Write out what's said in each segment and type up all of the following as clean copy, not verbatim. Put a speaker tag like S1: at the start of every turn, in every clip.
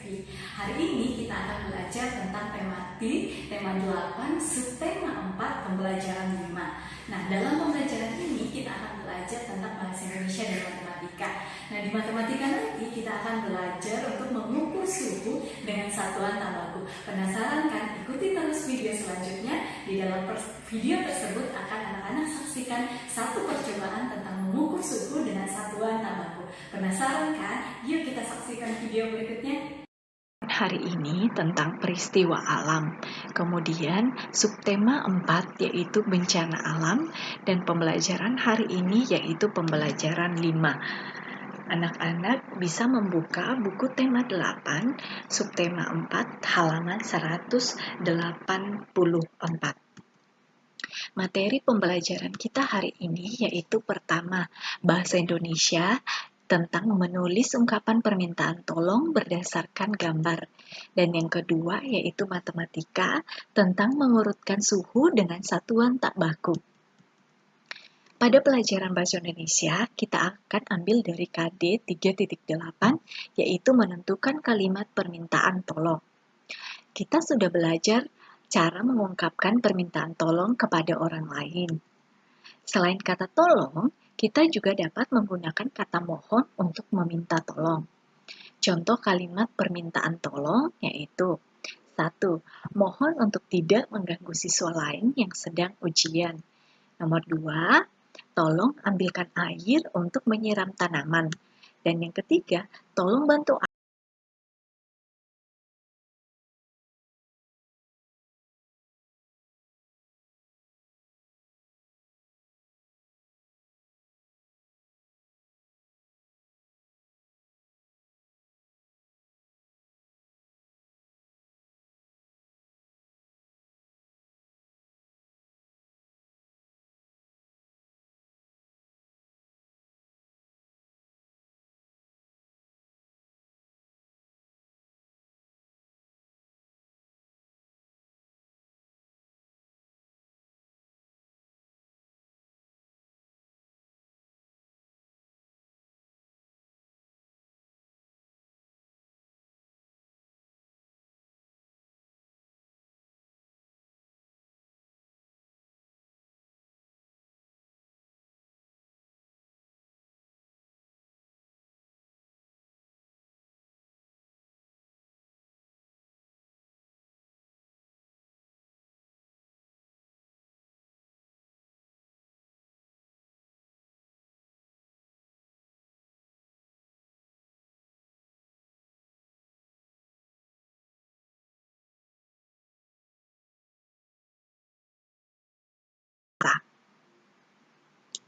S1: Devi. Hari ini kita akan belajar tentang tema T, tema 8, subtema 4, pembelajaran 5. Nah, dalam pembelajaran ini kita akan belajar tentang bahasa Indonesia dan matematika. Nah, di matematika nanti kita akan belajar untuk mengukur suhu dengan satuan tabaku. Penasaran kan? Ikuti terus video selanjutnya. Di dalam video tersebut akan anak-anak saksikan satu percobaan tentang mengukur suhu dengan satuan tabaku. Penasaran kan? Yuk kita saksikan video berikutnya.
S2: Hari ini tentang peristiwa alam. Kemudian subtema 4 yaitu bencana alam, dan pembelajaran hari ini yaitu pembelajaran 5. Anak-anak bisa membuka buku tema 8, subtema 4, halaman 184. Materi pembelajaran kita hari ini yaitu pertama, bahasa Indonesia tentang menulis ungkapan permintaan tolong berdasarkan gambar. Dan yang kedua yaitu matematika tentang mengurutkan suhu dengan satuan tak baku. Pada pelajaran bahasa Indonesia, kita akan ambil dari KD 3.8, yaitu menentukan kalimat permintaan tolong. Kita sudah belajar cara mengungkapkan permintaan tolong kepada orang lain. Selain kata tolong, kita juga dapat menggunakan kata mohon untuk meminta tolong. Contoh kalimat permintaan tolong yaitu 1. Mohon untuk tidak mengganggu siswa lain yang sedang ujian. Nomor 2. Tolong ambilkan air untuk menyiram tanaman. Dan yang ketiga, tolong bantu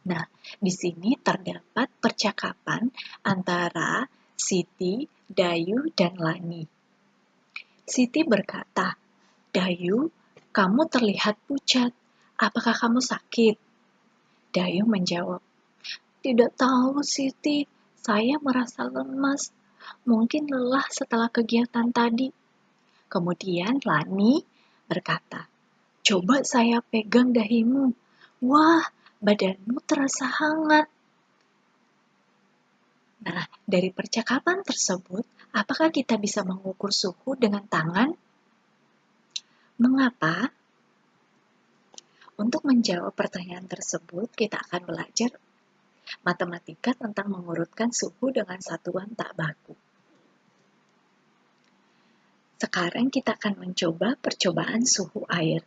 S2: Nah, di sini terdapat percakapan antara Siti, Dayu, dan Lani. Siti berkata, "Dayu, kamu terlihat pucat. Apakah kamu sakit?" Dayu menjawab, "Tidak tahu, Siti. Saya merasa lemas. Mungkin lelah setelah kegiatan tadi." Kemudian Lani berkata, "Coba saya pegang dahimu. Wah, badanmu terasa hangat." Nah, dari percakapan tersebut, apakah kita bisa mengukur suhu dengan tangan? Mengapa? Untuk menjawab pertanyaan tersebut, kita akan belajar matematika tentang mengurutkan suhu dengan satuan tak baku. Sekarang kita akan mencoba percobaan suhu air.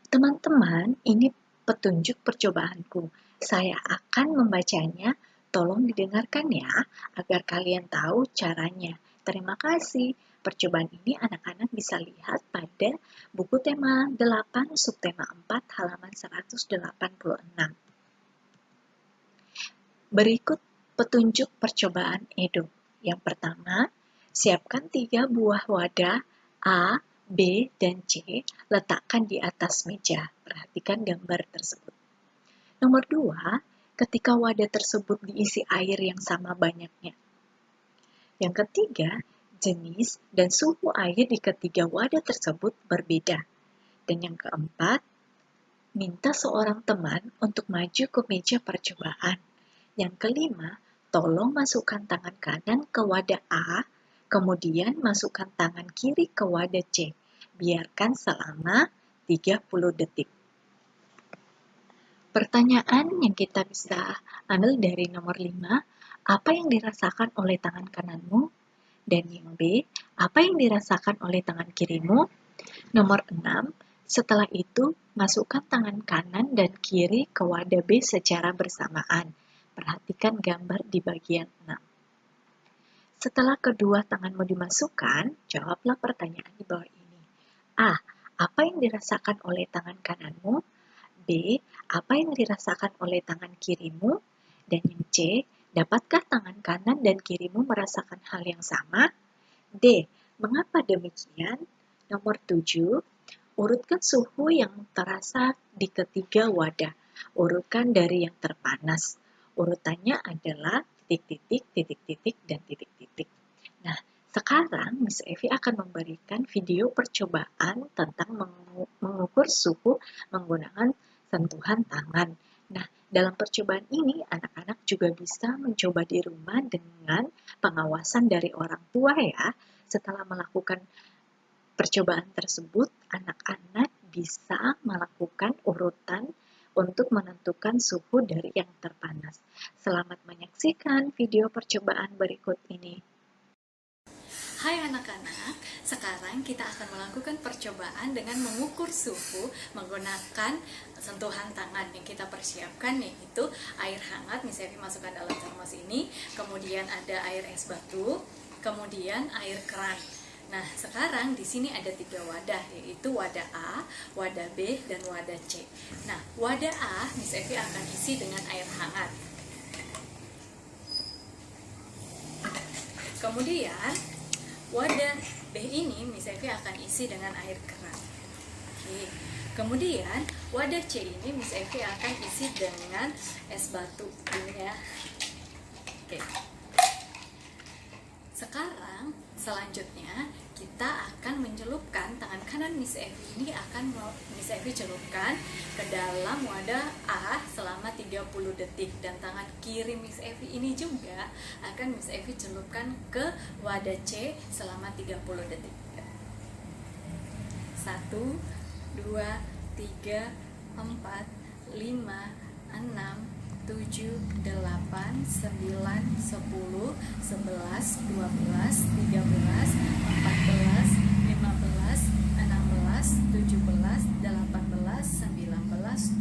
S2: Teman-teman, ini petunjuk percobaanku. Saya akan membacanya, tolong didengarkan ya, agar kalian tahu caranya. Terima kasih. Percobaan ini anak-anak bisa lihat pada buku tema 8, subtema 4, halaman 186. Berikut petunjuk percobaan Edo. Yang pertama, siapkan 3 buah wadah A, B, dan C, letakkan di atas meja. Perhatikan gambar tersebut. Nomor 2, ketika wadah tersebut diisi air yang sama banyaknya. Yang ketiga, jenis dan suhu air di ketiga wadah tersebut berbeda. Dan yang keempat, minta seorang teman untuk maju ke meja percobaan. Yang kelima, tolong masukkan tangan kanan ke wadah A Kemudian masukkan tangan kiri ke wadah C. Biarkan selama 30 detik. Pertanyaan yang kita bisa ambil dari nomor 5, apa yang dirasakan oleh tangan kananmu? Dan yang B, apa yang dirasakan oleh tangan kirimu? Nomor 6, setelah itu masukkan tangan kanan dan kiri ke wadah B secara bersamaan. Perhatikan gambar di bagian 6. Setelah kedua tanganmu dimasukkan, jawablah pertanyaan di bawah ini. A. Apa yang dirasakan oleh tangan kananmu? B. Apa yang dirasakan oleh tangan kirimu? Dan yang C. Dapatkah tangan kanan dan kirimu merasakan hal yang sama? D. Mengapa demikian? Nomor 7. Urutkan suhu yang terasa di ketiga wadah. Urutkan dari yang terpanas. Urutannya adalah titik-titik, titik-titik, dan titik-titik. Nah, sekarang Miss Evi akan memberikan video percobaan tentang mengukur suhu menggunakan sentuhan tangan. Nah, dalam percobaan ini, anak-anak juga bisa mencoba di rumah dengan pengawasan dari orang tua ya. Setelah melakukan percobaan tersebut, anak-anak bisa melakukan urutan untuk menentukan suhu dari yang terpanas. Selamat menyaksikan video percobaan berikut ini.
S1: Hai anak-anak, sekarang kita akan melakukan percobaan dengan mengukur suhu menggunakan sentuhan tangan yang kita persiapkan, yaitu air hangat. Misalnya masukkan dalam termos ini, kemudian ada air es batu, kemudian air keran. Nah, sekarang di sini ada 3 wadah, yaitu wadah A, wadah B, dan wadah C. Nah, wadah A Miss Evi akan isi dengan air hangat. Kemudian wadah B ini Miss Evi akan isi dengan air keran. Oke. Kemudian wadah C ini Miss Evi akan isi dengan es batu ini ya. Oke. Sekarang selanjutnya kita akan mencelupkan tangan kanan Miss Evi ini, akan Miss Evi celupkan ke dalam wadah A selama 30 detik, dan tangan kiri Miss Evi ini juga akan Miss Evi celupkan ke wadah C selama 30 detik. 1, 2, 3, 4, 5, 6, 7, 8, 9, 10, 11, 12, 13, 14, 15, 16, 17, 18, 19,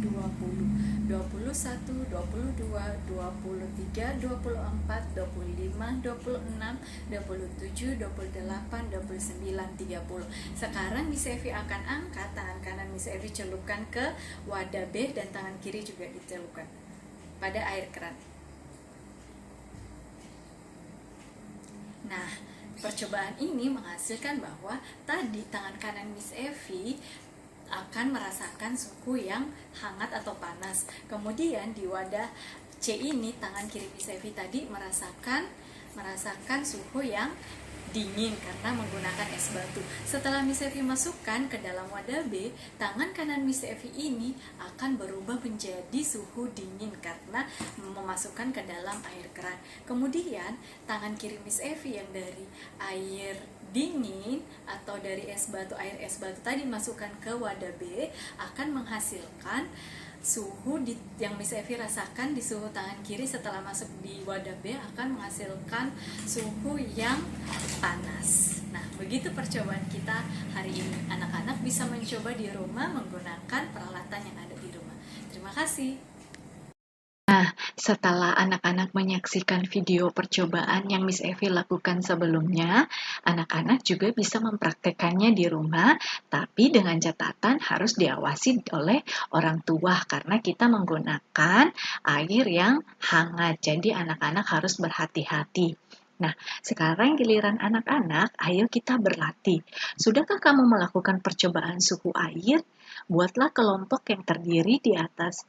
S1: 20, 21, 22, 23, 24, 25, 26, 27, 28, 29, 30. Sekarang Miss Evi akan angkat tangan kanan Miss Evi celupkan ke wadah B, dan tangan kiri juga dicelupkan pada air keran. Nah, percobaan ini menghasilkan bahwa tadi tangan kanan Miss Evi akan merasakan suhu yang hangat atau panas. Kemudian di wadah C ini tangan kiri Miss Evi tadi merasakan suhu yang dingin karena menggunakan es batu. Setelah Miss Evi masukkan ke dalam wadah B, tangan kanan Miss Evi ini akan berubah menjadi suhu dingin karena memasukkan ke dalam air keran. Kemudian tangan kiri Miss Evi yang dari air dingin atau dari air es batu tadi masukkan ke wadah B akan menghasilkan suhu yang Miss Evi rasakan di suhu tangan kiri setelah masuk di wadah B akan menghasilkan suhu yang panas. Nah, begitu percobaan kita hari ini. Anak-anak bisa mencoba di rumah menggunakan peralatan yang ada di rumah. Terima kasih.
S2: Nah, setelah anak-anak menyaksikan video percobaan yang Miss Evi lakukan sebelumnya, anak-anak juga bisa mempraktekannya di rumah, tapi dengan catatan harus diawasi oleh orang tua karena kita menggunakan air yang hangat. Jadi anak-anak harus berhati-hati. Nah, sekarang giliran anak-anak, ayo kita berlatih. Sudahkah kamu melakukan percobaan suhu air? Buatlah kelompok yang terdiri atas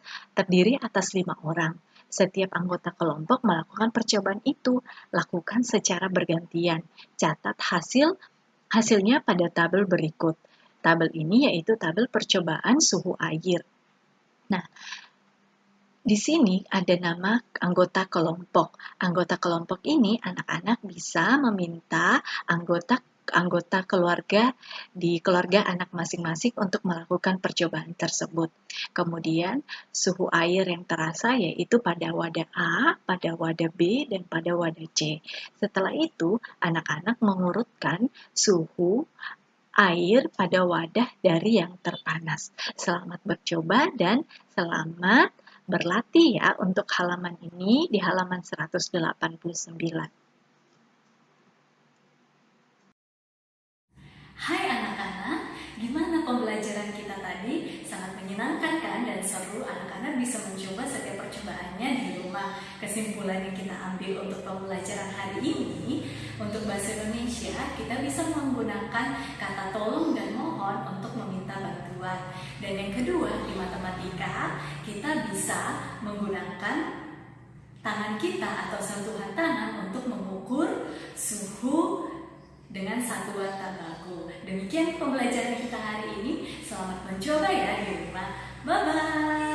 S2: 5 orang. Setiap anggota kelompok melakukan percobaan itu. Lakukan secara bergantian. Catat hasilnya pada tabel berikut. Tabel ini yaitu tabel percobaan suhu air. Nah, Di sini ada nama anggota kelompok. Anggota kelompok ini anak-anak bisa meminta anggota keluarga di keluarga anak masing-masing untuk melakukan percobaan tersebut. Kemudian suhu air yang terasa yaitu pada wadah A, pada wadah B, dan pada wadah C. Setelah itu, anak-anak mengurutkan suhu air pada wadah dari yang terpanas. Selamat bercoba dan selamat berlatih ya untuk halaman ini di halaman 189.
S1: Hai anak-anak, gimana pembelajaran kita tadi? Sangat menyenangkan kan dan seru. Anak-anak bisa mencoba setiap percobaannya di rumah. Kesimpulan yang kita ambil untuk pembelajaran hari ini, untuk bahasa Indonesia, kita bisa menggunakan kata tolong dan mohon untuk meminta bantuan. Dan yang kedua, di matematika, kita bisa menggunakan tangan kita atau sentuhan tangan untuk mengukur suhu dengan satuan tabako. Demikian pembelajaran kita hari ini. Selamat mencoba ya di rumah. Bye-bye.